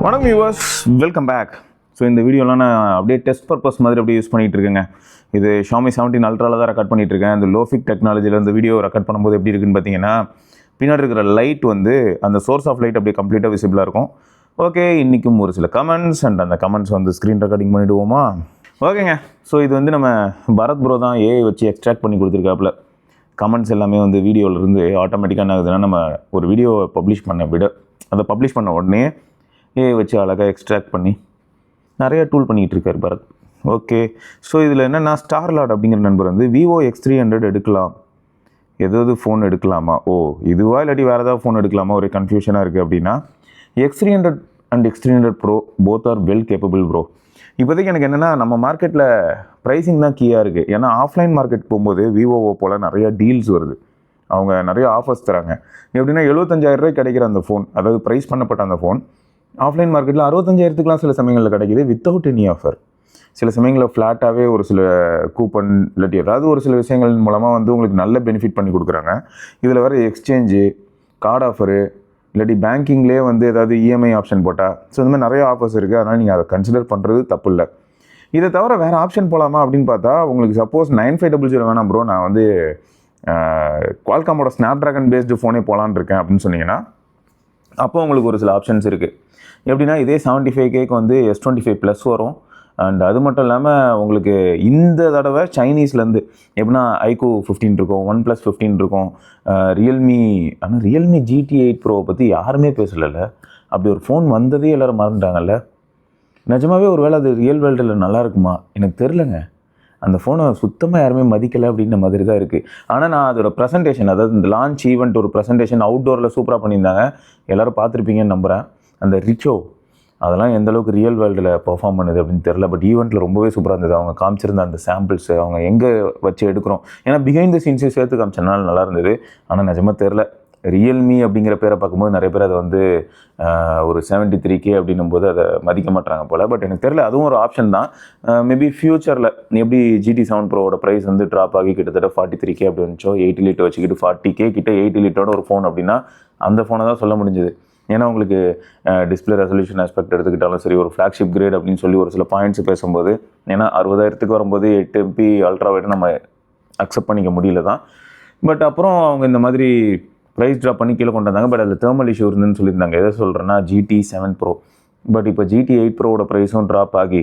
வணக்கம் viewers, welcome back. So இந்த வீடியோலாம் நான் அப்படியே டெஸ்ட் பர்பஸ் மாதிரி அப்படியே யூஸ் பண்ணிகிட்டு இருக்கேங்க. இது Xiaomi 17 Ultraல தான் ரெக்கார்ட் பண்ணிகிட்டு இருக்கேன். அந்த லோஃபிக் டெக்னாலஜியில் இந்த வீடியோ ரெக்கார்ட் பண்ணும்போது எப்படி இருக்குன்னு பார்த்தீங்கன்னா, பின்னாடி இருக்கிற லைட் வந்து அந்த சோர்ஸ் ஆஃப் லைட் அப்படியே கம்ப்ளீட்டாக விசிபிளாக இருக்கும். ஓகே, இன்றைக்கும் ஒரு சில கமெண்ட்ஸ் அண்ட் அந்த கமெண்ட்ஸ் வந்து ஸ்க்ரீன் ரெக்கார்டிங் பண்ணிவிடுவோமா? ஓகேங்க. ஸோ இது வந்து நம்ம பரத் ப்ரோ தான் ஏஐ வச்சு எக்ஸ்ட்ராக்ட் பண்ணி கொடுத்துருக்காப்புல. கமெண்ட்ஸ் எல்லாமே வந்து வீடியோவிலேருந்து ஆட்டோமேட்டிக்காக என்ன ஆகுதுன்னா, நம்ம ஒரு வீடியோவை பப்ளிஷ் பண்ண உடனே ஏஐ வச்சு அழகாக எக்ஸ்ட்ராக்ட் பண்ணி நிறைய டூல் பண்ணிகிட்டு இருக்கார் பரத். ஓகே, ஸோ இதில் என்னென்னா, ஸ்டார்லாட் அப்படிங்கிற நண்பர் வந்து Vivo X300 எடுக்கலாம், எதாவது ஃபோன் எடுக்கலாமா? இதுவா இல்லாட்டி வேறு ஏதாவது ஃபோன் எடுக்கலாமா? ஒரு கன்ஃபியூஷனாக இருக்குது அப்படின்னா, X300 and X300 Pro both are well capable bro. இப்போதைக்கு எனக்கு என்னென்னா, நம்ம மார்க்கெட்டில் ப்ரைஸிங் தான் கீயாக இருக்குது. ஏன்னா ஆஃப்லைன் மார்க்கெட் போகும்போது விவோவோ போல் நிறையா டீல்ஸ் வருது, அவங்க நிறைய ஆஃபர்ஸ் தராங்க. எப்படின்னா 75,000 ரூபாய்க்கு கிடைக்கிற அந்த ஃபோன், அதாவது ப்ரைஸ் பண்ணப்பட்ட அந்த ஃபோன் ஆஃப்லைன் மார்க்கெட்டில் 65,000க்குலாம் சில சமயங்களில் கிடைக்கிது வித்தவுட் எனி ஆஃபர். சில சமயங்களில் ஃப்ளாட்டாகவே ஒரு சில கூப்பன் இல்லாட்டி ஏதாவது ஒரு சில விஷயங்கள் மூலமாக வந்து உங்களுக்கு நல்ல பெனிஃபிட் பண்ணி கொடுக்குறாங்க. இதில் வர எக்ஸ்சேஞ்சு, கார்டு ஆஃபரு, இல்லாட்டி பேங்கிங்லேயே வந்து ஏதாவது இஎம்ஐ ஆப்ஷன் போட்டால், ஸோ இந்த மாதிரி நிறைய ஆஃபர்ஸ் இருக்குது. அதனால் நீங்கள் அதை கன்சிடர் பண்ணுறது தப்பு இல்லை. இதை தவிர வேறு ஆப்ஷன் போகலாமா அப்படின்னு பார்த்தா, உங்களுக்கு சப்போஸ் 9500 வேணாம் ப்ரோ, நான் வந்து குவால்காமோட ஸ்னாப்ட்ராகன் பேஸ்டு ஃபோனே போகலான்னு இருக்கேன் அப்படின்னு சொன்னீங்கன்னா, அப்போ உங்களுக்கு ஒரு சில ஆப்ஷன்ஸ் இருக்குது. எப்படின்னா, இதே 75Kக்கு வந்து S25+ வரும். அண்ட் அது மட்டும் இல்லாமல் உங்களுக்கு இந்த தடவை சைனீஸ்லேருந்து எப்படின்னா iQOO 15 இருக்கும், OnePlus 15 இருக்கும், ரியல்மி GT8 ப்ரோவை பற்றி யாருமே பேசலைல்ல. அப்படி ஒரு ஃபோன் வந்ததே எல்லோரும் மறந்துட்டாங்கல்ல. நிஜமாகவே ஒரு வேளை அது ரியல் வேர்ல்டில் நல்லா இருக்குமா எனக்கு தெரிலங்க. அந்த ஃபோனை சுத்தமாக யாருமே மதிக்கலை அப்படின்ற மாதிரி தான் இருக்குது. ஆனால் நான் அதோட ப்ரெசன்டேஷன், அதாவது இந்த லான்ச் ஈவெண்ட் ஒரு ப்ரெசன்டேஷன் அவுட்டோரில் சூப்பராக பண்ணியிருந்தாங்க, எல்லோரும் பார்த்துருப்பீங்கன்னு நம்புகிறேன். அந்த ரிச்சோ அதெல்லாம் எந்த அளவுக்கு ரியல் வேர்ல்டில் பர்ஃபார்ம் பண்ணுது அப்படின்னு தெரில. பட் ஈவெண்ட்டில் ரொம்பவே சூப்பராக இருந்தது. அவங்க காமிச்சிருந்த அந்த சாம்பிள்ஸு, அவங்க எங்கே வச்சு எடுக்கிறோம், ஏன்னா பிஹைண்ட் த சீன்ஸையும் சேர்த்து காமிச்சனால நல்லா இருந்தது. ஆனால் நிஜமாக தெரில, ரியல்மி அப்படிங்கிற பேரை பார்க்கும்போது நிறைய பேர் அதை வந்து ஒரு 73K அப்படின்னும்போது அதை மதிக்க மாட்டாங்க போல். பட் எனக்கு தெரில, அதுவும் ஒரு ஆப்ஷன் தான். மேபி ஃப்யூச்சரில் எப்படி GT7 ப்ரோவோட ப்ரைஸ் வந்து ட்ராப் ஆகி கிட்டத்தட்ட 43K அப்படி வந்துச்சோ, 80 லிட்டர் வச்சுக்கிட்டு 40K கிட்ட 80 லிட்டரோட ஒரு ஃபோன் அப்படின்னா அந்த ஃபோனை தான் சொல்ல முடிஞ்சுது. ஏன்னா உங்களுக்கு டிஸ்பிளே ரெசல்யூஷன் ஆஸ்பெக்ட் எடுத்துக்கிட்டாலும் சரி, ஒரு ஃப்ளாக்ஷிப் கிரேட் அப்படின்னு சொல்லி ஒரு சில பாயிண்ட்ஸ் பேசும்போது, ஏன்னா 60,000க்கு வரும்போது 8MP அல்ட்ரா வைட் நம்ம அக்செப்ட் பண்ணிக்க முடியல தான். பட் அப்புறம் அவங்க இந்த மாதிரி ப்ரைஸ் ட்ராப் பண்ணி கீழே கொண்டு வந்தாங்க. பட் அதில் தேர்மல் இஷ்யூ இருந்துன்னு சொல்லியிருந்தாங்க. எதை சொல்கிறேன்னா GT7 Pro. பட் இப்போ GT8 ப்ரோவோட ப்ரைஸும் ட்ராப் ஆகி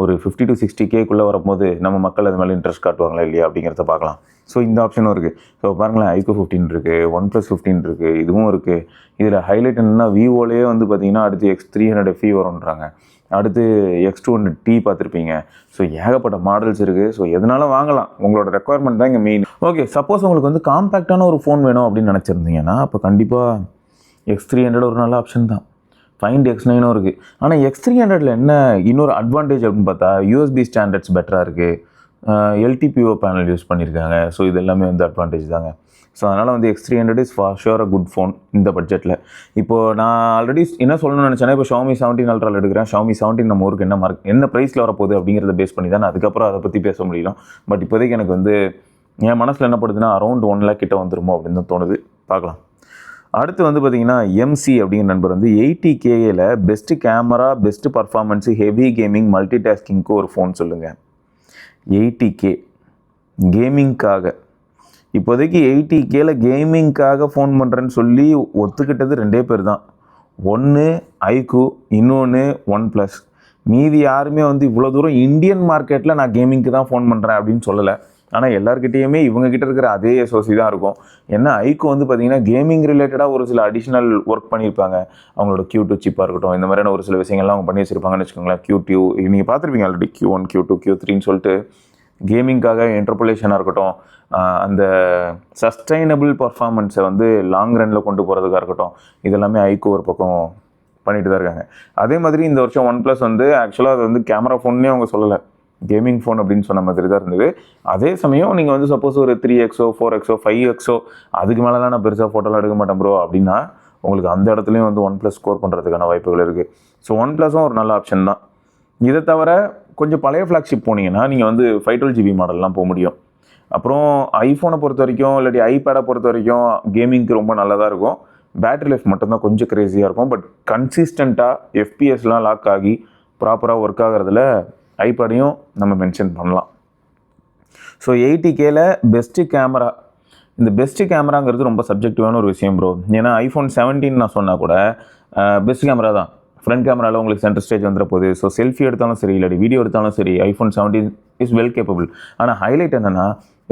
ஒரு 50 to 60Kக்குள்ளே வரும்போது நம்ம மக்கள் அது மேலே இன்ட்ரெஸ்ட் காட்டுவாங்களா இல்லையா அப்படிங்கிறத பார்க்கலாம். ஸோ இந்த ஆப்ஷனும் இருக்குது. ஸோ பாருங்களேன், iQOO 15 இருக்குது, OnePlus 15 இருக்குது, இதுவும் இருக்குது. இதில் ஹைலைட் என்னென்னா, விவோலேயே வந்து பார்த்திங்கன்னா அடுத்து X300FE வரும்ன்றாங்க, அடுத்து X200T பார்த்துருப்பீங்க. ஸோ ஏகப்பட்ட மாடல்ஸ் இருக்குது. ஸோ எதனாலும் வாங்கலாம், உங்களோட ரெக்குவயர்மெண்ட் தான் இங்கே மெயின். ஓகே, சப்போஸ் உங்களுக்கு வந்து காம்பேக்டான ஒரு ஃபோன் வேணும் அப்படின்னு நினச்சிருந்தீங்கன்னா, அப்போ கண்டிப்பாக X300 ஒரு நல்ல ஆப்ஷன் தான். Find X9 இருக்குது. ஆனால் X300ல் என்ன இன்னொரு அட்வான்டேஜ் அப்படின்னு பார்த்தா, USB ஸ்டாண்டர்ட்ஸ் பெட்டராக இருக்குது, LTPO பேனல் யூஸ் பண்ணியிருக்காங்க. ஸோ இது எல்லாமே வந்து அட்வான்டேஜ் தாங்க. ஸோ அதனால் வந்து X300 is for sure a good phone இந்த பட்ஜெட்டில். இப்போது நான் ஆல்ரெடி என்ன சொல்லணும்னு நினச்சேன்னா, இப்போ Xiaomi 17 Ultra எடுக்கிறேன். Xiaomi 17 நம்ம ஊருக்கு என்ன ப்ரைஸில் வரப்போகுது அப்படிங்கிறத பேஸ் பண்ணி தான் அதுக்கப்புறம் அதை பற்றி பேச முடியலாம். பட் இப்போதைக்கு எனக்கு வந்து என் மனசில் என்ன படுதுன்னா, அரௌண்ட் 1 lakh கிட்ட வந்துருமோ அப்படின்னு தான் தோணுது. பார்க்கலாம். அடுத்து வந்து பார்த்திங்கன்னா, MC அப்படிங்கிற நண்பர் வந்து 80Kல best camera, best performance, heavy gaming, multi டாஸ்கிங்க்கு ஒரு ஃபோன் சொல்லுங்கள். 80K கேமிங்க்காக, இப்போதைக்கு 80Kல கேமிங்க்காக ஃபோன் பண்ணுறேன்னு சொல்லி ஒத்துக்கிட்டது 2 பேர் தான். ஒன்று iQOO, இன்னொன்று OnePlus. மீதி யாருமே வந்து இவ்வளோ தூரம் இந்தியன் மார்க்கெட்டில் நான் கேமிங்க்கு தான் ஃபோன் பண்ணுறேன் அப்படின்னு சொல்லலை. ஆனால் எல்லாருக்கிட்டேயுமே இவங்ககிட்ட இருக்கிற அதே SOC தான் இருக்கும். ஏன்னா iQOO வந்து பார்த்திங்கன்னா கேமிங் ரிலேட்டடாக ஒரு சில அடிஷ்னல் ஒர்க் பண்ணியிருப்பாங்க. அவங்களோட Q2 சிப்பாக இருக்கட்டும், இந்த மாதிரியான ஒரு சில விஷயங்கள்லாம் அவங்க பண்ணி வச்சுருப்பாங்கன்னு வச்சுக்கோங்களேன். Q2 நீங்கள் பார்த்துருப்பீங்க ஆல்ரெடி, Q1, Q2, Q3ன்னு சொல்லிட்டு கேமிங்காக இன்டர்போலேஷனாக இருக்கட்டும், அந்த சஸ்டைனபிள் பர்ஃபார்மன்ஸை வந்து லாங் ரனில் கொண்டு போகிறதுக்காக இருக்கட்டும், இதெல்லாமே iQOO ஒரு பக்கம் பண்ணிட்டு தான் இருக்காங்க. அதே மாதிரி இந்த வருஷம் OnePlus வந்து ஆக்சுவலாக அது வந்து கேமரா ஃபோன்னே அவங்க சொல்லலை, கேமிங் ஃபோன் அப்படின்னு சொன்ன மாதிரி தான் இருந்தது. அதே சமயம் நீங்கள் வந்து சப்போஸ் ஒரு 3XO, 4XO, 5XO அதுக்கு மேலெலாம் நான் பெருசாக ஃபோட்டோலாம் எடுக்க மாட்டேன் ப்ரோ அப்படின்னா, உங்களுக்கு அந்த இடத்துலையும் வந்து OnePlus ஸ்கோர் பண்ணுறதுக்கான வாய்ப்புகள் இருக்குது. ஸோ OnePlusம் ஒரு நல்ல ஆப்ஷன் தான். இதை தவிர கொஞ்சம் பழைய ஃப்ளாக்ஷிப் போனீங்கன்னா நீங்கள் வந்து 512GB மாடல்லாம் போக முடியும். அப்புறம் ஐஃபோனை பொறுத்த வரைக்கும் இல்லாட்டி ஐபேடை பொறுத்த வரைக்கும் கேமிங்க்கு ரொம்ப நல்லதாக இருக்கும். பேட்டரி லைஃப் மட்டும்தான் கொஞ்சம் க்ரேஸியாக இருக்கும். பட் கன்சிஸ்டண்ட்டாக எஃபிஎஸ்லாம் லாக் ஆகி ப்ராப்பராக ஒர்க் ஆகிறதுல ஐபேடையும் நம்ம மென்ஷன் பண்ணலாம். ஸோ 80Kல பெஸ்ட்டு கேமரா, இந்த பெஸ்ட்டு கேமராங்கிறது ரொம்ப சப்ஜெக்டிவான ஒரு விஷயம் ப்ரோ. ஏன்னா iPhone 17 நான் சொன்னால் கூட பெஸ்ட் கேமரா தான். ஃப்ரண்ட் கேமராவில் உங்களுக்கு சென்டர் ஸ்டேஜ் வந்துட போகுது. ஸோ செல்ஃபி எடுத்தாலும் சரி, இல்லாட்டி வீடியோ எடுத்தாலும் சரி, iPhone 17 இஸ் வெல் கேப்பபிள். ஆனால் ஹைலைட் என்னென்னா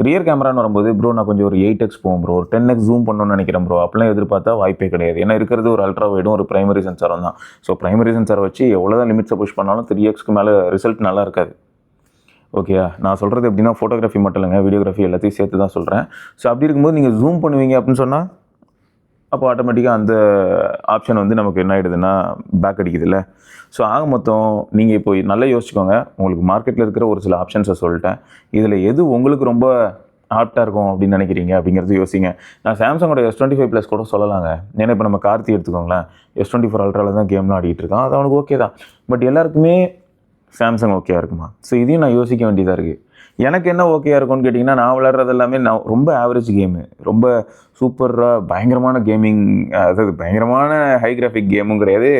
ரியர் கேமரான்னு வரும்போது ப்ரோ நான் கொஞ்சம் ஒரு 8x போகும் ப்ரோ, ஒரு 10x ஜூம் பண்ணணும்னு நினைக்கிறேன் ப்ரோ, அப்படிலாம் எதிர்பார்த்தா வாய்ப்பே கிடையாது. ஏன்னா இருக்கிறது ஒரு அல்ட்ரா வைடும் ஒரு பிரைமரி சென்சாரும் தான். ஸோ பிரைமரி சென்சாரை வச்சு எவ்வளோ தான் லிமிட்ஸை புஷ் பண்ணாலும் 3xக்கு மேலே ரிசல்ட் நல்லா இருக்காது. ஓகேயா, நான் சொல்கிறது எப்படின்னா ஃபோட்டோகிராஃபி மட்டும் இல்லைங்க, வீடியோகிராஃபி எல்லாத்தையும் சேர்த்து தான் சொல்கிறேன். ஸோ அப்படி இருக்கும்போது நீங்கள் ஜூம் பண்ணுவீங்க அப்படின்னு சொன்னால் அப்போ ஆட்டோமேட்டிக்காக அந்த ஆப்ஷன் வந்து நமக்கு என்ன ஆகிடுதுன்னா பேக் அடிக்குதுல்ல. ஸோ ஆக மொத்தம் நீங்கள் இப்போ நல்லா யோசிச்சுக்கோங்க. உங்களுக்கு மார்க்கெட்டில் இருக்கிற ஒரு சில ஆப்ஷன்ஸை சொல்லிட்டேன். இதில் எது உங்களுக்கு ரொம்ப ஆப்டாக இருக்கும் அப்படின்னு நினைக்கிறீங்க அப்படிங்கிறது யோசிங்க. நான் சாம்சங்கோட S25+ கூட சொல்லலாங்க. ஏன்னா இப்போ நம்ம கார்த்தி எடுத்துக்கோங்களேன், S24 அல்ட்ராவில் தான் கேம்லாம் ஆடிட்டு இருக்கான், அது அவனுக்கு ஓகே தான். பட் எல்லாருக்குமே சாம்சங் ஓகேயா இருக்குமா? ஸோ இதையும் நான் யோசிக்க வேண்டியதாக இருக்குது. எனக்கு என்ன ஓகேயா இருக்கும்னு கேட்டிங்கன்னா, நான் விளையாடுறது எல்லாமே நான் ரொம்ப ஆவரேஜ் கேமு, ரொம்ப சூப்பராக பயங்கரமான கேமிங், அதாவது பயங்கரமான ஹை கிராஃபிக் கேமும் கிடையாது,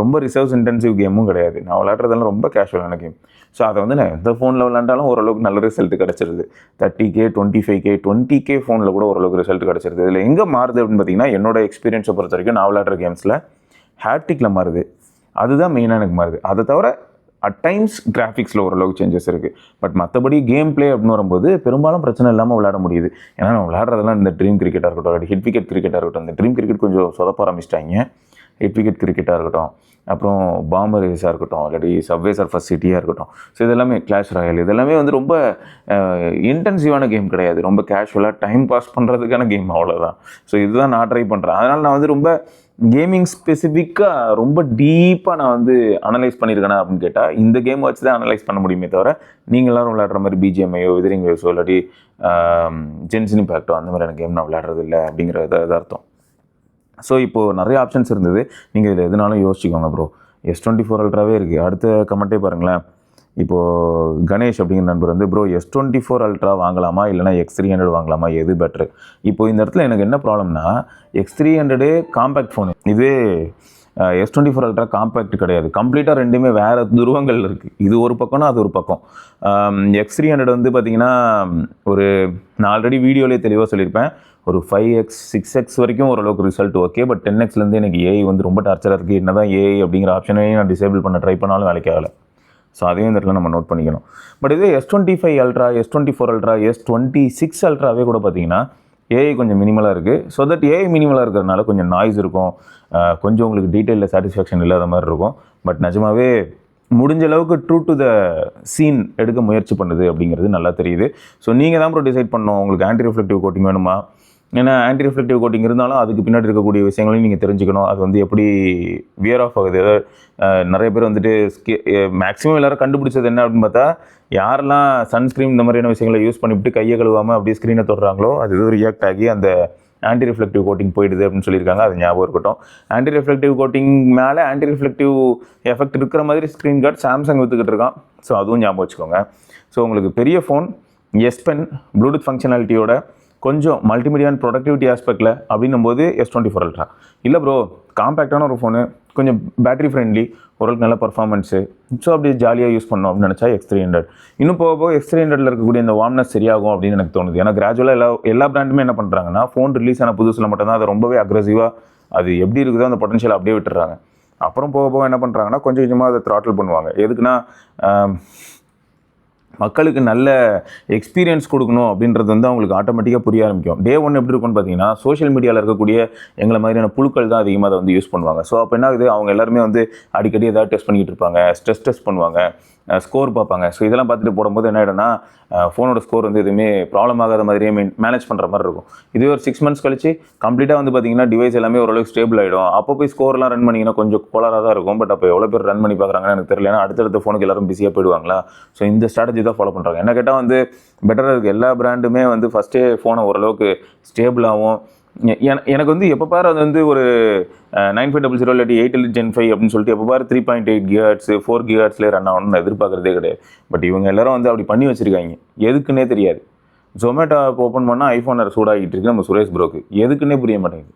ரொம்ப ரிசர்வ்ஸ் இன்டென்சிவ் கேமும் கிடையாது. நான் விளையாடுறதெல்லாம் ரொம்ப கேஷுவலான கேம். ஸோ அதை வந்து நான் எந்த ஃபோனில் விளையாண்டாலும் ஓரளவுக்கு நல்ல ரிசல்ட் கிடச்சிருது. 30K 25K 20K ஃபோனில் கூட ஓரளவுக்கு ரிசல்ட் கிடச்சிருது. இதில் எங்கே மாறுது அப்படின்னு பார்த்தீங்கன்னா, என்னோட எக்ஸ்பீரியன்ஸை பொறுத்த வரைக்கும் நான் விளையாடுற கேம்ஸில் ஹேப்டிக்கில் மாறுது. அதுதான் மெயினாக எனக்கு மாறுது. அதை தவிர அட் டைம்ஸ் கிராஃபிக்ஸில் ஓரளவுக்கு சேஞ்சஸ் இருக்குது. பட் மற்றபடி கேம் பிளே அப்படின்னு வரும்போது பெரும்பாலும் பிரச்சனை இல்லாமல் விளையாட முடியுது. ஏன்னா நம்ம விளையாடுறதெல்லாம் இந்த ட்ரீம் கிரிக்கெட்டாக இருக்கட்டும், இல்லாட்டி ஹிட் விக்கெட் கிரிக்கெட்டாக இருக்கட்டும். இந்த ட்ரீம் கிரிக்கெட் கொஞ்சம் சொதப்ப ஆரம்பிச்சிட்டாங்க. ஹிட் விக்கெட் கிரிக்கெட்டாக இருக்கட்டும், அப்புறம் பாம்பர் ரேஸாக இருக்கட்டும், இல்லாட்டி சப்வே சர்ஃபஸ் சிட்டியாக இருக்கட்டும். ஸோ இதெல்லாமே கிளாஷ் ராயல், இதெல்லாமே வந்து ரொம்ப இன்டென்சிவான கேம் கிடையாது, ரொம்ப கேஷுவலாக டைம் பாஸ் பண்ணுறதுக்கான கேம், அவ்வளோதான். ஸோ இதுதான் நான் ட்ரை பண்ணுறேன். அதனால் நான் வந்து ரொம்ப கேமிங் ஸ்பெசிஃபிக்காக ரொம்ப டீப்பாக நான் வந்து அனலைஸ் பண்ணியிருக்கேனா அப்படின்னு கேட்டால் இந்த கேம் வச்சு தான் அனலைஸ் பண்ண முடியுமே தவிர, நீங்கள் எல்லோரும் விளையாடுற மாதிரி பிஜிஎம்ஐயோ விதரிங் வேவ்ஸோ இல்லாட்டி ஜென்சின் இம்பேக்டோ அந்த மாதிரியான கேம் நான் விளையாடுறது இல்லை அப்படிங்கிறது அர்த்தம். ஸோ இப்போது நிறைய ஆப்ஷன்ஸ் இருந்தது. நீங்கள் இதில் எதுனாலும் யோசிச்சுக்கோங்க ப்ரோ. S24 அல்ட்ராவே இருக்குது. அடுத்த கமெண்ட்டே பாருங்களேன். இப்போது கணேஷ் அப்படிங்கிற நண்பர் வந்து ப்ரோ S24 அல்ட்ரா வாங்கலாமா இல்லைனா X300 வாங்கலாமா, எது பெட்ரு? இப்போ இந்த இடத்துல எனக்கு என்ன ப்ராப்ளம்னா, X300 காம்பேக்ட் ஃபோனு, இதுவே S24 அல்ட்ரா காம்பேக்ட் கிடையாது. கம்ப்ளீட்டாக ரெண்டுமே வேறு துருவங்கள் இருக்குது. இது ஒரு பக்கம்னா அது ஒரு பக்கம். X300 வந்து பார்த்திங்கன்னா ஒரு நான் ஆல்ரெடி வீடியோலேயே தெளிவாக சொல்லியிருப்பேன், ஒரு 5x 6x வரைக்கும் ஓரளவுக்கு ரிசல்ட் ஓகே. பட் 10xலேருந்து எனக்கு ஏஐ வந்து ரொம்ப டார்ச்சராக இருக்குது. என்ன தான் ஏஐ அப்படிங்கிற ஆப்ஷனையும் நான் டிசேபிள் பண்ண ட்ரை பண்ணாலும் வேலைக்கு ஆகலை. ஸோ அதையும் இந்த இடத்துல நம்ம நோட் பண்ணிக்கணும். பட் இதே S25 ultra, S24 ultra, S26 அல்ட்ராவே கூட பார்த்தீங்கன்னா ஏஐ கொஞ்சம் மினிமலாக இருக்குது. ஸோ தட் ஏஐ மினிமலாக இருக்கிறதுனால கொஞ்சம் நாய்ஸ் இருக்கும், கொஞ்சம் உங்களுக்கு டீட்டெயிலில் சாட்டிஸ்ஃபேக்ஷன் இல்லாத மாதிரி இருக்கும். பட் நிஜமாவே முடிஞ்ச அளவுக்கு ட்ரூ டு த சீன் எடுக்க முயற்சி பண்ணுது அப்படிங்கிறது நல்லா தெரியுது. ஸோ நீங்கள் தான் ப்ரோ டிசைட் பண்ணணும், உங்களுக்கு ஆன்டி ரிஃப்ளெக்டிவ் கோட்டிங் வேணுமா. ஏன்னா ஆன்டி ரிஃப்ளெக்டிவ் கோட்டிங் இருந்தாலும் அதுக்கு பின்னாடி இருக்கக்கூடிய விஷயங்களையும் நீங்கள் தெரிஞ்சுக்கணும். அது வந்து எப்படி வியர் ஆஃப் ஆகுது. நிறைய பேர் வந்துட்டு மேக்ஸிமம் எல்லோரும் கண்டுபிடிச்சது என்ன அப்படின்னு பார்த்தா, யாரெல்லாம் சன்ஸ்க்ரீன் இந்த மாதிரியான விஷயங்களை யூஸ் பண்ணிவிட்டு கையை கழுவாமல் அப்படியே ஸ்க்ரீனை தொடுறாங்களோ அது எதுவும் ரியாக்ட் ஆகி அந்த ஆன்டி ரிஃப்ளெக்டிவ் கோட்டிங் போயிடுது அப்படின்னு சொல்லியிருக்காங்க. அது ஞாபகம் இருக்கட்டும். ஆன்டி ரிஃப்ளெக்டிவ் கோட்டிங் மேலே ஆன்டி ரிஃப்ளெக்டிவ் எஃபெக்ட் இருக்கிற மாதிரி ஸ்க்ரீன் கார்டு சாம்சங் விற்றுக்கிட்டு இருக்கான். ஸோ அதுவும் ஞாபகம் வச்சுக்கோங்க. ஸோ உங்களுக்கு பெரிய ஃபோன், S Pen, ப்ளூடூத் ஃபங்க்ஷனாலிட்டியோட கொஞ்சம் மல்டிமீடியா அண்ட் ப்ரொடக்டிவிட்டி ஆஸ்பெக்டில் அப்படின்னும் போது S24 அல்ட்ரா. இல்லை ப்ரோ காம்பேக்டான ஒரு ஃபோனு, கொஞ்சம் பேட்டரி ஃப்ரெண்ட்லி, ஓரளவுக்கு நல்ல பர்ஃபார்மன்ஸு, ஸோ அப்படி ஜாலியாக யூஸ் பண்ணோம் அப்படின்னு நினச்சா X300. இன்னும் போக போக X300 இருக்கக்கூடிய இந்த வார்ம்னஸ் சரியாகும் அப்படின்னு எனக்கு தோணுது. ஏன்னா கிராஜுவலாக எல்லா பிராண்டுமே என்ன பண்ணுறாங்கன்னா, ஃபோன் ரிலீஸ் ஆன புதுசில் மட்டும்தான் அதை ரொம்பவே அக்ரெசிவாக அது எப்படி இருக்குதோ அந்த பொட்டன்ஷியல் அப்படியே விட்டுறாங்க. அப்புறம் போக போக என்ன பண்ணுறாங்கன்னா கொஞ்சம் கொஞ்சமாக அதை த்ராட்டில் பண்ணுவாங்க. எதுக்குன்னா மக்களுக்கு நல்ல எக்ஸ்பீரியன்ஸ் கொடுக்கணும் அப்படின்றது வந்து அவங்களுக்கு ஆட்டோமேட்டிக்காக புரிய ஆரம்பிக்கும். டே 1 எப்படி இருக்கும்னு பார்த்தீங்கன்னா, சோஷியல் மீடியாவில் இருக்கக்கூடிய எங்களை மாதிரியான புழுக்கள் தான் அதிகமாக அதை வந்து யூஸ் பண்ணுவாங்க. ஸோ அப்போ என்ன ஆகுது, அவங்க எல்லாருமே வந்து அடிக்கடி ஏதாவது டெஸ்ட் பண்ணிக்கிட்டு இருப்பாங்க, ஸ்ட்ரெஸ் டெஸ்ட் பண்ணுவாங்க, ஸ்கோர் பார்ப்பாங்க. ஸோ இதெல்லாம் பார்த்துட்டு போடும்போது என்ன ஆகிடும்னா, ஃபோனோட ஸ்கோர் வந்து எதுவுமே ப்ராப்ளம் ஆகாத மாதிரியே மேனேஜ் பண்ணுற மாதிரி இருக்கும். இதுவே ஒரு 6 months கழிச்சு கம்ப்ளீட்டாக வந்து பார்த்தீங்கன்னா டிவைஸ் எல்லாமே ஓரளவுக்கு ஸ்டேபிள் ஆகிடும். அப்போ போய் ஸ்கோர்லாம் ரன் பண்ணிங்கன்னா கொஞ்சம் கோளாராக தான் இருக்கும். பட் அப்போ எவ்வளோ பேர் ரன் பண்ணி பார்க்குறாங்கன்னு எனக்கு தெரியல. ஏன்னா அடுத்தடுத்த ஃபோனுக்கு எல்லாரும் பிஸியாக போயிடுவாங்களா. ஸோ இந்த ஸ்ட்ராட்டஜி தான் ஃபாலோ பண்ணுறாங்க. என்ன கேட்டால் வந்து பெட்டராக இருக்குது. எல்லா பிராண்டுமே வந்து ஃபஸ்ட்டே ஃபோனை ஓரளவுக்கு ஸ்டேபிளாகவும், எனக்கு வந்து எப்போ பாரு அது வந்து ஒரு 9500 இல்லாட்டி 8 Gen 5 அப்படின்னு சொல்லிட்டு எப்போ பாரு 3.8 GHz 4 GHzலேயே ரன் ஆகணும்னு எதிர்பார்க்குறதே கிடையாது. பட் இவங்க எல்லாரும் வந்து அப்படி பண்ணி வச்சுருக்காங்க. எதுக்குன்னே தெரியாது. ஜொமேட்டோ ஆப் ஓப்பன் பண்ணால் ஐஃபோன் சூடாகிட்டு இருக்கு நம்ம சுரேஷ் ப்ரோக்கு. எதுக்குன்னே புரிய மாட்டேங்குது.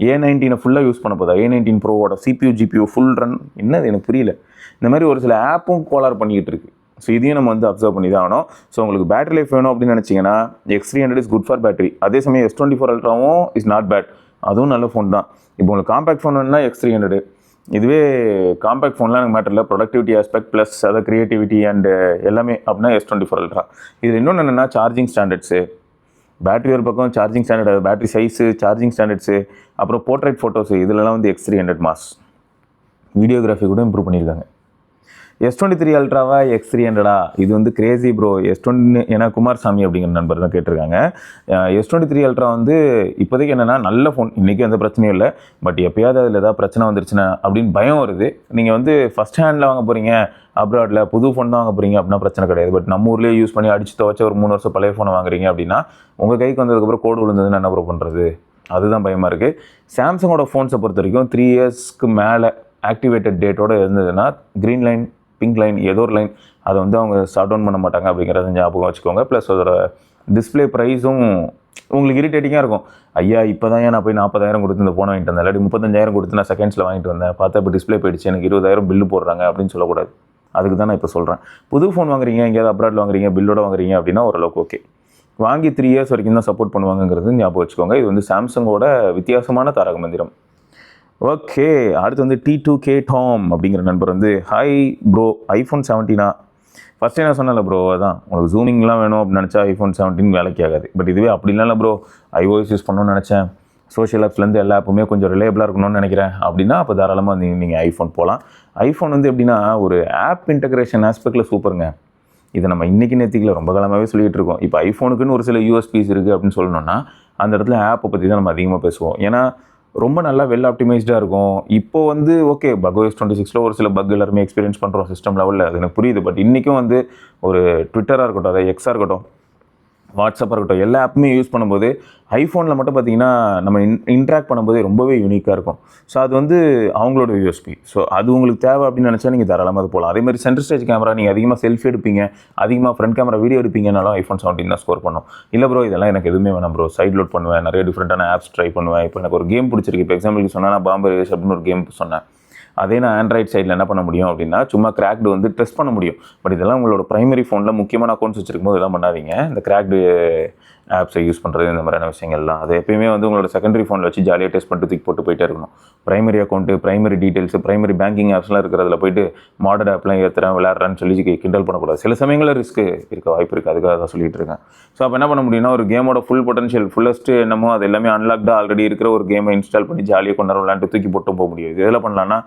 A19 ஃபுல்லாக யூஸ் பண்ண போதா? A19 ப்ரோவோட CPU GPU full run என்னது எனக்கு புரியல. இந்த மாதிரி ஒரு சில ஆப்பும் கோளாறு பண்ணிக்கிட்டு இருக்கு. ஸோ இதையும் நம்ம வந்து அப்சர்வ் பண்ணி தான் ஆகணும். ஸோ உங்களுக்கு பேட்டரி லைஃப் வேணும் அப்படின்னு நினச்சிங்கன்னா X300 is good for battery. அதே சமயம் S24 Ultraவும் இஸ் நாட் பேட், அதுவும் நல்ல ஃபோன் தான். இப்போ உங்களுக்கு காம்பேக்ட் ஃபோன் வேணும்னா X300. இதுவே காம்பேக்ட் ஃபோன்லாம் எனக்கு மேட்டர் இல்லை, ப்ரொடக்டிவிட்டி ஆஸ்பெக்ட் ப்ளஸ் அதை க்ரியேட்டிவிட்டி அண்டு எல்லாமே அப்படின்னா S24 Ultra. இதில் இன்னொன்று என்னென்னா சார்ஜிங் ஸ்டாண்டர்ட்ஸு, பேட்டரி ஒரு பக்கம், charging standard, battery size, charging standards, அப்புறம் போர்ட்ரேட் ஃபோட்டோஸு, இதிலலாம் வந்து X300 மாஸ். வீடியோகிராஃபி கூட இம்ப்ரூவ் பண்ணியிருக்காங்க. S23 Ultraவா X300 இது வந்து கிரேசி ப்ரோ. S20 ஏன்னா குமாரசாமி அப்படிங்கிற நண்பர் தான் கேட்டிருக்காங்க. S23 Ultra வந்து இப்போதைக்கு என்னென்னா நல்ல ஃபோன், இன்றைக்கி எந்த பிரச்சனையும் இல்லை. பட் எப்போயாவது அதில் ஏதாவது பிரச்சனை வந்துருச்சுன்னா அப்படின்னு பயம் வருது. நீங்கள் வந்து ஃபஸ்ட் ஹேண்டில் வாங்க போகிறீங்க, அப்ராடில் புது ஃபோன் தான் வாங்க போகிறீங்க அப்படின்னா பிரச்சனை கிடையாது. பட் நம்ம ஊர்லேயே யூஸ் பண்ணி அடிச்சு துவச்ச ஒரு 3 வருஷம் பழைய ஃபோனை வாங்குறீங்க அப்படின்னா உங்கள் கைக்கு வந்ததுக்கப்புறம் கோடு விழுந்ததுன்னு என்ன ப்ரோ பண்ணுறது? அதுதான் பயமாக இருக்குது. சாம்சங்கோட ஃபோன்ஸை பொறுத்த வரைக்கும் 3 இயர்ஸ்க்கு மேலே ஆக்டிவேட்டட் டேட்டோடு இருந்ததுன்னா க்ரீன் லைன், பிங்க் லைன், ஏதோ ஒரு லைன், அதை வந்து அவங்க ஷட் டவுன் பண்ண மாட்டாங்க அப்படிங்கிறத ஞாபகம் வச்சுக்கோங்க. ப்ளஸ் அதோட டிஸ்பிளே ப்ரைஸும் உங்களுக்கு இரிட்டேட்டிங்காக இருக்கும். ஐயா இப்போ தான் நான் போய் 40,000 கொடுத்து இந்த ஃபோனை வாங்கிட்டு வந்தேன், இல்லாட்டி 35,000 கொடுத்து நான் செகண்ட்ஸில் வாங்கிட்டு வந்தேன், பார்த்தா இப்போ டிஸ்பிளே போயிடுச்சு, எனக்கு 20,000 பில்லு போடுறாங்க அப்படின்னு சொல்லக்கூடாது. அதுக்கு தான் நான் இப்போ சொல்கிறேன். புது ஃபோன் வாங்குறீங்க, எங்கேயாவது அப்ராடில் வாங்குறீங்க, பில்லோட வாங்குறீங்க அப்படின்னா ஓரளவுக்கு ஓகே. வாங்கி 3 இயர்ஸ் வரைக்கும் தான் சப்போர்ட் பண்ணுவாங்கங்கிறது ஞாபகம் வச்சுக்கோங்க. இது வந்து சாம்சங்கோட வித்தியாசமான தாரக மந்திரம். ஓகே, அடுத்து வந்து T2K டாம் அப்படிங்கிற நண்பர் வந்து ஹாய் ப்ரோ, iPhone 17 ஃபஸ்ட்டே நான் சொன்னல ப்ரோ, அதான் உங்களுக்கு ஜூமிங்லாம் வேணும் அப்படின்னு நினச்சா iPhone 17 வேலைக்கு ஆகாது. பட் இதுவே அப்படிலாம் இல்லை ப்ரோ, iOS யூஸ் பண்ணணும்னு நினச்சேன், சோஷியல் ஆப்ஸ்லேருந்து எல்லா ஆப்புமே கொஞ்சம் ரிலேபிளாக இருக்கணும்னு நினைக்கிறேன் அப்படின்னா அப்போ தாராளமாக நீங்கள் ஐஃபோன் போகலாம். ஐஃபோன் வந்து எப்படின்னா ஒரு ஆப் இன்டகிரேஷன் ஆஸ்பெக்டில் சூப்பருங்க. இதை நம்ம இன்றைக்கி நேற்றுக்கில் ரொம்ப காலமாகவே சொல்லிகிட்டு இருக்கோம். இப்போ ஐஃபோனுக்குன்னு ஒரு சில USPs இருக்குது அப்படின்னு சொல்லணும்னா அந்த இடத்துல ஆப்பை பற்றி தான் நம்ம அதிகமாக பேசுவோம். ஏன்னா ரொம்ப நல்லா வெல் ஆப்டிமைஸ்டாக இருக்கும். இப்போ வந்து ஓகே bugOS 26 ஒரு சில பக் எல்லாருமே எக்ஸ்பீரியன்ஸ் பண்ணுறோம் சிஸ்டம் லெவலில், அது எனக்கு புரியுது. பட் இன்றைக்கும் வந்து ஒரு ட்விட்டராக இருக்கட்டும், அதை எக்ஸாக இருக்கட்டும், வாட்ஸ்அப்பாக இருக்கட்டும், எல்லா ஆப்புமே யூஸ் பண்ணும்போது ஐஃபோனில் மட்டும் பார்த்திங்கன்னா நம்ம இன்ட்ராக்ட் பண்ணும்போதே ரொம்பவே யூனிக்காக இருக்கும். ஸோ அது வந்து அவங்களோட USP. ஸோ அது உங்களுக்கு தேவை அப்படின்னு நினச்சா நீங்கள் தாராளமாக அது போகலாம். அதேமாதிரி சென்டர் ஸ்டேஜ் கேமரா, நீங்கள் அதிகமாக செல்ஃபி எடுப்பீங்க, அதிகமாக ஃப்ரண்ட் கேமரா வீடியோ எடுப்பீங்கனாலும் iPhone 17 தான் ஸ்கோர் பண்ணும். இல்லை ப்ரோ இதெல்லாம் எனக்கு எதுவுமே வேணாம் ப்ரோ, சைட் லோட் பண்ணுவேன், நிறைய டிஃப்ரெண்ட்டான ஆப்ஸ் ட்ரை பண்ணுவேன். இப்போ எனக்கு ஒரு கேம் பிடிச்சிருக்கு, இப்போ எக்ஸாம்பிளுக்கு சொன்னால் நான் பாம்பே ரேஸ் அப்படின்னு ஒரு கேம் சொன்னேன். அதே நான் ஆண்ட்ராய்ட் சைடில் என்ன பண்ண முடியும் அப்படின்னா சும்மா கிராக்டு வந்து டெஸ்ட் பண்ண முடியும். பட் இதெல்லாம் உங்களோட ப்ரைமரி ஃபோனில் முக்கியமான அக்கௌண்ட்ஸ் வச்சிருக்கும் போது இதெல்லாம் பண்ணாதீங்க. இந்த கிராக்டு ஆப்ஸை யூஸ் பண்ணுறது, இந்த மாதிரியான விஷயங்கள்லாம் அது எப்பயுமே வந்து உங்களோட செகண்டரி ஃபோனில் வச்சு ஜாலியாக டெஸ்ட் பண்ணிட்டு தூக்கி போட்டு போயிட்டே இருக்கணும். Primary account, primary details, primary banking ஆப்ஸ்லாம் இருக்கிறதுல போயிட்டு மாடர்ன் ஆப்லாம் ஏற்றுறேன் விளையாடுறேன்னு சொல்லி கிண்டல் பண்ணக்கூடாது. சில சமயங்களில் ரிஸ்க்கு இருக்க வாய்ப்பு இருக்குது, அதுக்காக தான் சொல்லிட்டு இருக்கேன். ஸோ அப்போ என்ன பண்ண முடியும்னா ஒரு கேமோட ஃபுல் பொட்டன்ஷியல், ஃபுல்லஸ்ட்டு என்னமோ அது எல்லாமே அன்லாக்டாக ஆல்ரெடி இருக்கிற ஒரு கேமை இன்ஸ்டால் பண்ணி ஜாலியாக கொண்டாட விளையாண்டு தூக்கி போட்டும் போக முடியும். இது எதில் பண்ணலான்னா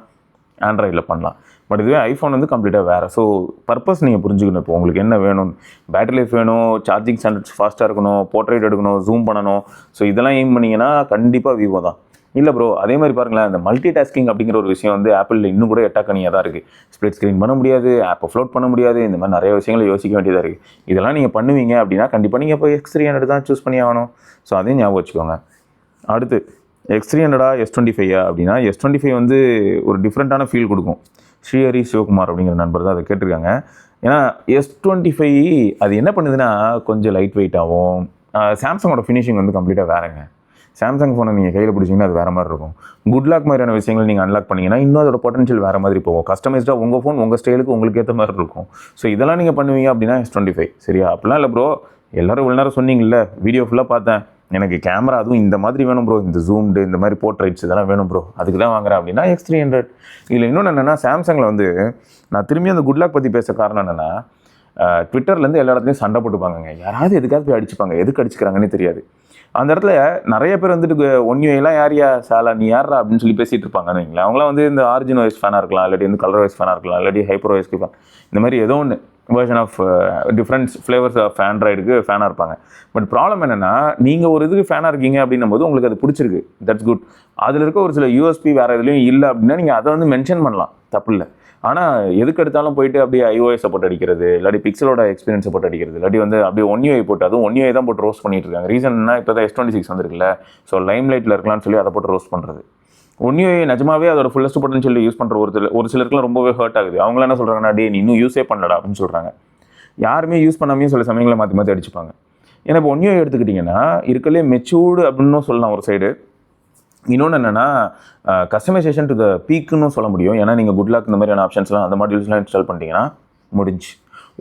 ஆண்ட்ராய்டில் பண்ணலாம். பட் இதுவே ஐஃபோன் வந்து கம்ப்ளீட்டாக வேறு. ஸோ பர்பஸ் நீங்கள் புரிஞ்சுக்கணும். இப்போ உங்களுக்கு என்ன வேணும், பேட்டரி லைஃப் வேணும், சார்ஜிங் ஸ்டாண்டர்ட்ஸ் ஃபாஸ்ட்டாக இருக்கணும், போர்ட்ரேட் எடுக்கணும், ஜூம் பண்ணணும். ஸோ இதெல்லாம் எய்ம் பண்ணிங்கன்னா கண்டிப்பாக விவோ தான். இல்லை ப்ரோ அதே மாதிரி பாருங்களேன், இந்த மல்டி டாஸ்கிங் அப்படிங்கிற ஒரு விஷயம் வந்து ஆப்பிளில் இன்னும் கூட எட்டாக்கனியாக தான் இருக்குது. ஸ்ப்ளிட் ஸ்க்ரீன் பண்ண முடியாது, ஆப்பை ஃப்ளோட் பண்ண முடியாது, இந்த மாதிரி நிறைய விஷயங்களை யோசிக்க வேண்டியதாக இருக்குது. இதெல்லாம் நீங்கள் பண்ணுவீங்க அப்படின்னா கண்டிப்பாக நீங்கள் இப்போ X300 தான் சூஸ் பண்ணி ஆகணும். ஸோ அதையும் ஞாபகம் வச்சுக்கோங்க. அடுத்து X300 S25 அப்படின்னா S25 வந்து ஒரு டிஃப்ரெண்ட்டான ஃபீல் கொடுக்கும். ஸ்ரீஹரி சிவகுமார் அப்படிங்கிற நண்பர் தான் அதை கேட்டிருக்காங்க. ஏன்னா S25 அது என்ன பண்ணுதுன்னா கொஞ்சம் லைட் வெயிட்டாகவும், சாம்சங்கோட ஃபினிஷிங் வந்து கம்ப்ளீட்டாக வேறுங்க. சாம்சங் ஃபோனை நீங்கள் கையில் பிடிச்சிங்கன்னா அது வேறு மாதிரி இருக்கும். குட் லாக் மாதிரியான விஷயங்கள் நீங்கள் அன்லாக் பண்ணிங்கன்னா இன்னும் அதோட பொட்டன்ஷியல் வேறு மாதிரி போகும். கஸ்டமைஸ்டாக உங்கள் ஃபோன் உங்கள் ஸ்டைலுக்கு உங்களுக்கு ஏற்ற மாதிரி இருக்கும். ஸோ இதெல்லாம் நீங்கள் பண்ணுவீங்க அப்படின்னா S25 சரியா? அப்படிலாம் இல்லை ப்ரோ, எல்லோரும் இவ்வளோ நேரம் சொன்னீங்கல்ல, வீடியோ ஃபுல்லாக பார்த்தேன், எனக்கு கேமரா அதுவும் இந்த மாதிரி வேணும் ப்ரோ, இந்த ஜூம்டு இந்த மாதிரி போர்ட்ரைட்ஸ் இதெல்லாம் வேணும் ப்ரோ, அதுக்கு தான் வாங்குறேன் அப்படின்னா X300. இதில் இன்னொன்று என்னென்னா சாம்சங்கில் வந்து நான் திரும்பி அந்த குட் லாக் பற்றி பேச காரணம் என்னென்னா ட்விட்டர்லேருந்து எல்லா இடத்துலையும் சண்டை போட்டுப்பாங்க. யாராவது எதுக்காக போய் அடிச்சுப்பாங்க, எதுக்கு அடிச்சுக்கிறாங்கன்னே தெரியாது. அந்த இடத்துல நிறைய பேர் வந்துட்டு ஒன்யூலாம் யாரியா சாலா நீ யாரா அப்படின்னு சொல்லி பேசிகிட்டு இருப்பாங்கன்னு வைங்களேன். அவங்களாம் வந்து இந்த ஆரிஜின் OS ஃபேனாக இருக்கலாம், இல்லாட்டி வந்து கலர் OS ஃபேனாக இருக்கலாம், இல்லாட்டி ஹைப்பர் OS ஃபேன், இந்த மாதிரி ஏதோ ஒன்று version of different flavours of ஆண்ட்ராய்டுக்கு ஃபேனாக இருப்பாங்க. பட் ப்ராப்ளம் என்னென்னா நீங்கள் ஒரு இதுக்கு ஃபேனாக இருக்கீங்க அப்படின்னும் போது உங்களுக்கு அது பிடிச்சிருக்கு, தட்ஸ் குட். அதில் இருக்க ஒரு சில USP வேறு எதுலையும் இல்லை அப்படின்னா நீங்கள் அதை வந்து மென்ஷன் பண்ணலாம், தப்பு இல்லை. ஆனால் எதுக்கு எடுத்தாலும் போயிட்டு அப்படியே iOS போட்டு அடிக்கிறது, இல்லாட்டி பிக்சலோட எக்ஸ்பீரியன்ஸை போட்டு அடிக்கிறது, இல்லாட்டி வந்து அப்படியே OneUI போட்டு, அதுவும் OneUI தான் போட்டு ரோஸ்ட் பண்ணிட்டு இருக்காங்க. ரீசன்னா இப்போ தான் S26 வந்துருக்குல்ல, ஸோ லைம் லைட்டில் இருக்கலாம்னு சொல்லி அதை போட்டு ரோஸ்ட் பண்ணுறது. OneUI நிஜமாவே அதோட ஃபுல்லஸ்ட் பொட்டன்ஷியல் யூஸ் பண்ணுற ஒரு சிலருக்குலாம் ரொம்பவே ஹர்ட் ஆகுது. அவங்களாம் என்ன சொல்கிறாங்கன்னா டே நீ இன்னும் யூஸே பண்ணலடா அப்படின்னு சொல்கிறாங்க. யாருமே யூஸ் பண்ணாமே சில சமயங்களை மாற்றி மாற்றி அடிச்சுப்பாங்க. ஏன்னா இப்போ OneUI எடுத்துக்கிட்டிங்கன்னா இருக்கலே மெச்சூர்டு அப்படின்னு சொல்லலாம் ஒரு சைடு, இன்னொன்று என்னென்னா கஸ்டமைசேஷன் டு த பீக்குன்னு சொல்ல முடியும். ஏன்னா நீங்கள் குட் லாக் இந்த மாதிரியான ஆப்ஷன்ஸ்லாம் அந்த மாடியூல்ஸ்லாம் இன்ஸ்டால் பண்ணிட்டீங்கன்னா முடிஞ்சு.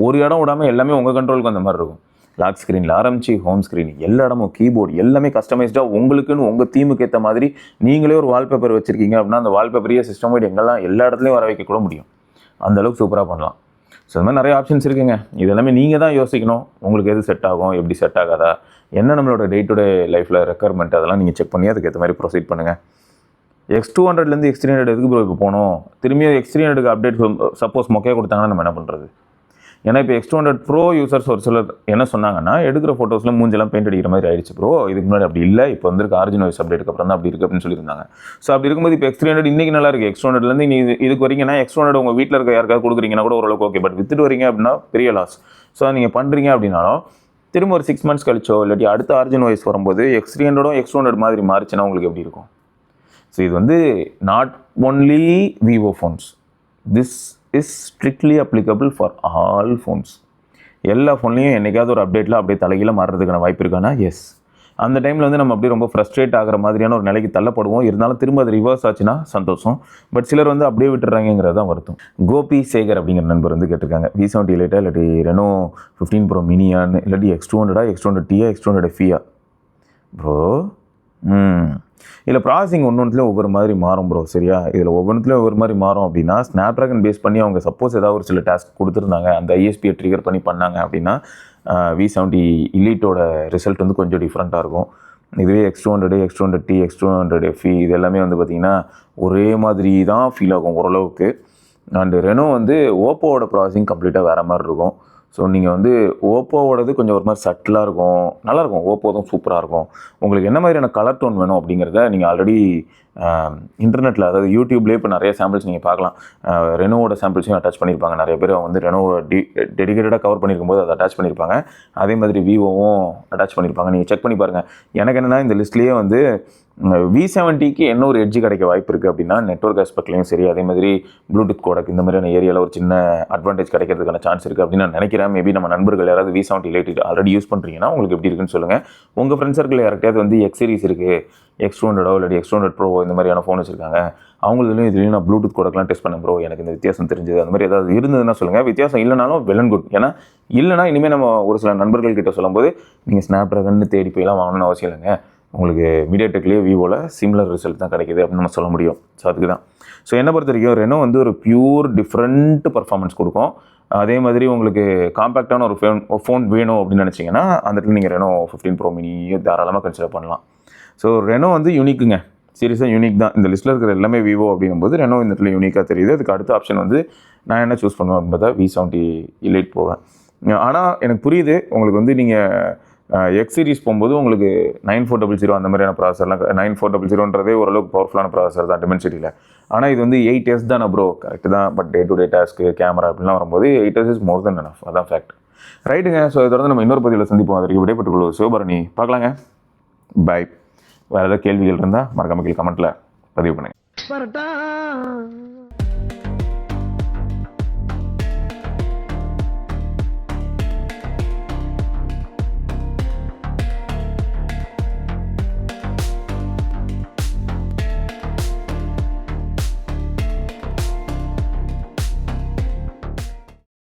ஒரு இடம் விடாமல் எல்லாமே உங்கள் கண்ட்ரோலுக்கு அந்த மாதிரி இருக்கும். லாக் ஸ்க்ரீனில் ஆரம்பிச்சு ஹோம் ஸ்க்ரீன் எல்லா இடமும் கீபோர்டு எல்லாமே கஸ்டமைஸ்டாக உங்களுக்குன்னு உங்கள் தீமுக்கு ஏற்ற மாதிரி நீங்களே ஒரு வால்பேப்பர் வச்சுருக்கீங்க அப்படின்னா அந்த வால்பேப்பரையே சிஸ்டம் வைட் எங்கெல்லாம் எல்லா இடத்துலையும் வர வைக்க கூட முடியும். அந்தளவுக்கு சூப்பராக பண்ணலாம். ஸோ இந்த மாதிரி நிறைய ஆப்ஷன்ஸ் இருக்குங்க. இது எல்லாமே நீங்கள் தான் யோசிக்கணும். உங்களுக்கு எது செட் ஆகும், எப்படி செட் ஆகாதா, என்ன நம்மளோட டே டு டே லைஃப்பில் ரெக்குயர்மெண்ட், அதெல்லாம் நீங்கள் செக் பண்ணி அதுக்கேற்ற மாதிரி ப்ரொசீட் பண்ணுங்கள். X200லேருந்து X300 எதுக்கு ப்ரோ இப்போ போனோம்? திரும்பியும் X300க்கு அப்டேட் சப்போஸ் மொக்கையாக கொடுத்தாங்கன்னா நம்ம என்ன பண்ணுறது? ஏன்னா இப்போ X200 ப்ரோ யூசர்ஸ் ஒரு சிலர் என்ன சொன்னாங்கன்னா, எடுக்கிற ஃபோட்டோஸில் மூஞ்செல்லாம் பெயிண்ட் அடிக்கிற மாதிரி ஆயிடுச்சு ப்ரோ, இதுக்கு முன்னாடி அப்படி இல்லை, இப்போ வந்துருக்கு ஆரிஜின் வாய்ஸ் அப்டேட்டுக்கு அப்புறம் தான் அப்படி இருக்குது அப்படின்னு சொல்லியிருந்தாங்க. ஸோ அப்படி இருக்கும்போது இப்போ X300 இன்றைக்கி நல்லா இருக்குது. X200லேருந்து நீங்கள் இதுக்கு வரீங்கன்னா X200 உங்கள் வீட்டில் இருக்க யாருக்காவது கொடுக்குறீங்கன்னா கூட ஓரளவுக்கு ஓகே. பட் வித்துட்டு வரீங்க அப்படின்னா பெரிய லாஸ். ஸோ நீங்கள் பண்ணுறீங்க அப்படின்னாலும் திரும்ப ஒரு 6 months கழிச்சோ இல்லாட்டி அடுத்த ஆரிஜின் வாய்ஸ் வரும்போது X300ம் X200 மாதிரி மாறிச்சுன்னா உங்களுக்கு எப்படி இருக்கும்? ஸோ இது வந்து not only Vivo phones, this is strictly applicable for all phones. எல்லா ஃபோன்லேயும் என்றைக்காவது ஒரு அப்டேட்டில் அப்படியே தலைகீழ மாறுறதுக்கான வாய்ப்பு இருக்கானா? எஸ். அந்த டைமில் வந்து நம்ம அப்படியே ரொம்ப ஃப்ரஸ்ட்ரேட் ஆகிற மாதிரியான ஒரு நிலைக்கு தள்ளப்படுவோம். இருந்தாலும் திரும்ப அது ரிவர்ஸ் ஆச்சுன்னா சந்தோஷம். பட் சிலர் வந்து அப்படியே விட்டுறாங்கிறது தான் வருத்தம். கோபி சேகர் அப்படிங்கிற நண்பர் வந்து கேட்டிருக்காங்க, V70 லேட்டா இல்லாட்டி ரெனோ 15 ப்ரோ மினியான்னு இல்லாட்டி X200 X200T X200FE ப்ரோ? இதில் ப்ராசஸிங் ஒவ்வொன்றுலையும் ஒவ்வொரு மாதிரி மாறும் ப்ரோ. சரியா? இதில் ஒவ்வொன்றுலையும் ஒவ்வொரு மாதிரி மாறும் அப்படின்னா ஸ்னாப்ட்ராகன் பேஸ் பண்ணி அவங்க சப்போஸ் ஏதாவது ஒரு சில டாஸ்க் கொடுத்துருந்தாங்க, அந்த ISPயை ட்ரிகர் பண்ணி பண்ணாங்க அப்படின்னா V70 இலீட்டோட ரிசல்ட் வந்து கொஞ்சம் டிஃப்ரெண்ட்டாக இருக்கும். இதுவே X200 X200T X200FE இது எல்லாமே வந்து பார்த்திங்கன்னா ஒரே மாதிரி தான் ஃபீல் ஆகும் ஓரளவுக்கு. அண்டு ரெனோ வந்து ஓப்போவோட ப்ராசஸிங் கம்ப்ளீட்டாக வேறு மாதிரி இருக்கும். ஸோ நீங்கள் வந்து ஓப்போவோடது கொஞ்சம் ஒரு மாதிரி சட்டிலாக இருக்கும், நல்லாயிருக்கும். ஓப்போ தான் சூப்பராக இருக்கும். உங்களுக்கு என்ன மாதிரியான கலர் டோன் வேணும் அப்படிங்கிறத நீங்கள் ஆல்ரெடி இன்டர்நெட்டில், அதாவது யூடியூப்லேயே இப்போ நிறைய சாம்பிள்ஸ் நீங்கள் பார்க்கலாம். ரெனோவோட சாம்பிள்ஸையும் அட்டாச் பண்ணியிருப்பாங்க. நிறைய பேர் வந்து ரெனோவை டெடிகேட்டடாக கவர் பண்ணியிருக்கும்போது அதை அட்டாச் பண்ணியிருப்பாங்க. அதே மாதிரி விவோவும் அட்டாச் பண்ணியிருப்பாங்க. நீங்கள் செக் பண்ணி பாருங்கள். எனக்கு என்னென்னா இந்த லிஸ்ட்லேயே வந்து V70க்கு என்ன ஒரு எட்ஜ் கிடைக்க வாய்ப்பு இருக்குது அப்படின்னா நெட்வொர்க் ஆஸ்பெக்ட்லையும் சரி, அதே மாதிரி ப்ளூடூத் கோடக் இந்த மாதிரியான ஏரியாவில் ஒரு சின்ன அட்வான்டேஜ் கிடைக்கிறதுக்கான சான்ஸ் இருக்குது அப்படின்னு நான் நினைக்கிறேன். மேபி நம்ம நண்பர்கள் யாராவது V70 லேட் ஆல்ரெடி யூஸ் பண்ணுறீங்கன்னா உங்களுக்கு எப்படி இருக்குன்னு சொல்லுங்கள். உங்கள் ஃப்ரெண்ட்ஸ் சர்க்கிள் யார்கிட்டயாவது வந்து X சீரிஸ் இருக்குது, X200 இல்லாட்டி X200 ப்ரோ இந்த மாதிரியான ஃபோன் வச்சுருக்காங்க, அவங்களுக்கும் நான் ப்ளூடூத் கோடக்லாம் டெஸ்ட் பண்ணேன் ப்ரோ, எனக்கு இந்த வித்தியாசம் தெரிஞ்சது, அந்த மாதிரி ஏதாவது இருந்ததுன்னா சொல்லுங்கள். வித்தியாசம் இல்லைனாலும் வெல் அண்ட் குட். ஏன்னா இல்லைனா இனிமேல் நம்ம ஒரு சில நண்பர்கள் கிட்ட சொல்லும்போது நீங்கள் ஸ்னாப்ட்ராகன் தேடி போயெல்லாம் வாங்கணும்னு அவசியம் இல்லைங்க. உங்களுக்கு மீடியாடெக்லேயே விவோவில் சிமிலர் ரிசல்ட் தான் கிடைக்கிது அப்படின்னு நம்ம சொல்ல முடியும். ஸோ அதுக்கு தான். ஸோ என்னை பொறுத்த வரைக்கும் ரெனோ வந்து ஒரு பியூர் டிஃப்ரெண்ட் பர்ஃபார்மன்ஸ் கொடுக்கும். அதே மாதிரி உங்களுக்கு காம்பேக்டான ஒரு ஃபோன் வேணும் அப்படின்னு நினச்சிங்கன்னா அந்த இடத்துல நீங்கள் ரெனோ 15 ப்ரோ மினியை தாராளமாக கன்சிடர் பண்ணலாம். ஸோ ரெனோ வந்து யூனிக்குங்க, சீரியஸாக யூனிக் தான். இந்த லிஸ்ட்டில் இருக்கிற எல்லாமே விவோ அப்படிங்கும்போது ரெனோ இந்த இடத்துல யூனிக்காக தெரியுது. அதுக்கு அடுத்த ஆப்ஷன் வந்து நான் என்ன சூஸ் பண்ணுவேன் அப்படின்றத V70 இலைட் போவேன். ஆனால் எனக்கு புரியுது உங்களுக்கு வந்து நீங்கள் X சீரிஸ் போகும்போது உங்களுக்கு 9400 அந்த மாதிரியான ப்ராசஸர்லாம் 9400ன்றதே ஓரளவுக்கு பவர்ஃபுல்லான ப்ராசஸர் தான் டிமென்சிட்டியில். ஆனால் இது வந்து 8S தானே ப்ரோ, கரெக்டு தான். But day to day task camera அப்படிலாம் வரும்போது 8S is more then enough. அதான் ஃபேக்ட். ரைட்டுங்க. ஸோ இதை வந்து நம்ம இன்னொரு பதிவில் சந்திப்போம். அதற்கு விடைபெற்றுக்கொள்வோம். சிவபரணி பார்க்கலாங்க. பை. வேறு ஏதாவது கேள்விகள் இருந்தால் மறக்காம கமெண்ட்டில் பதிவு பண்ணுங்கள்.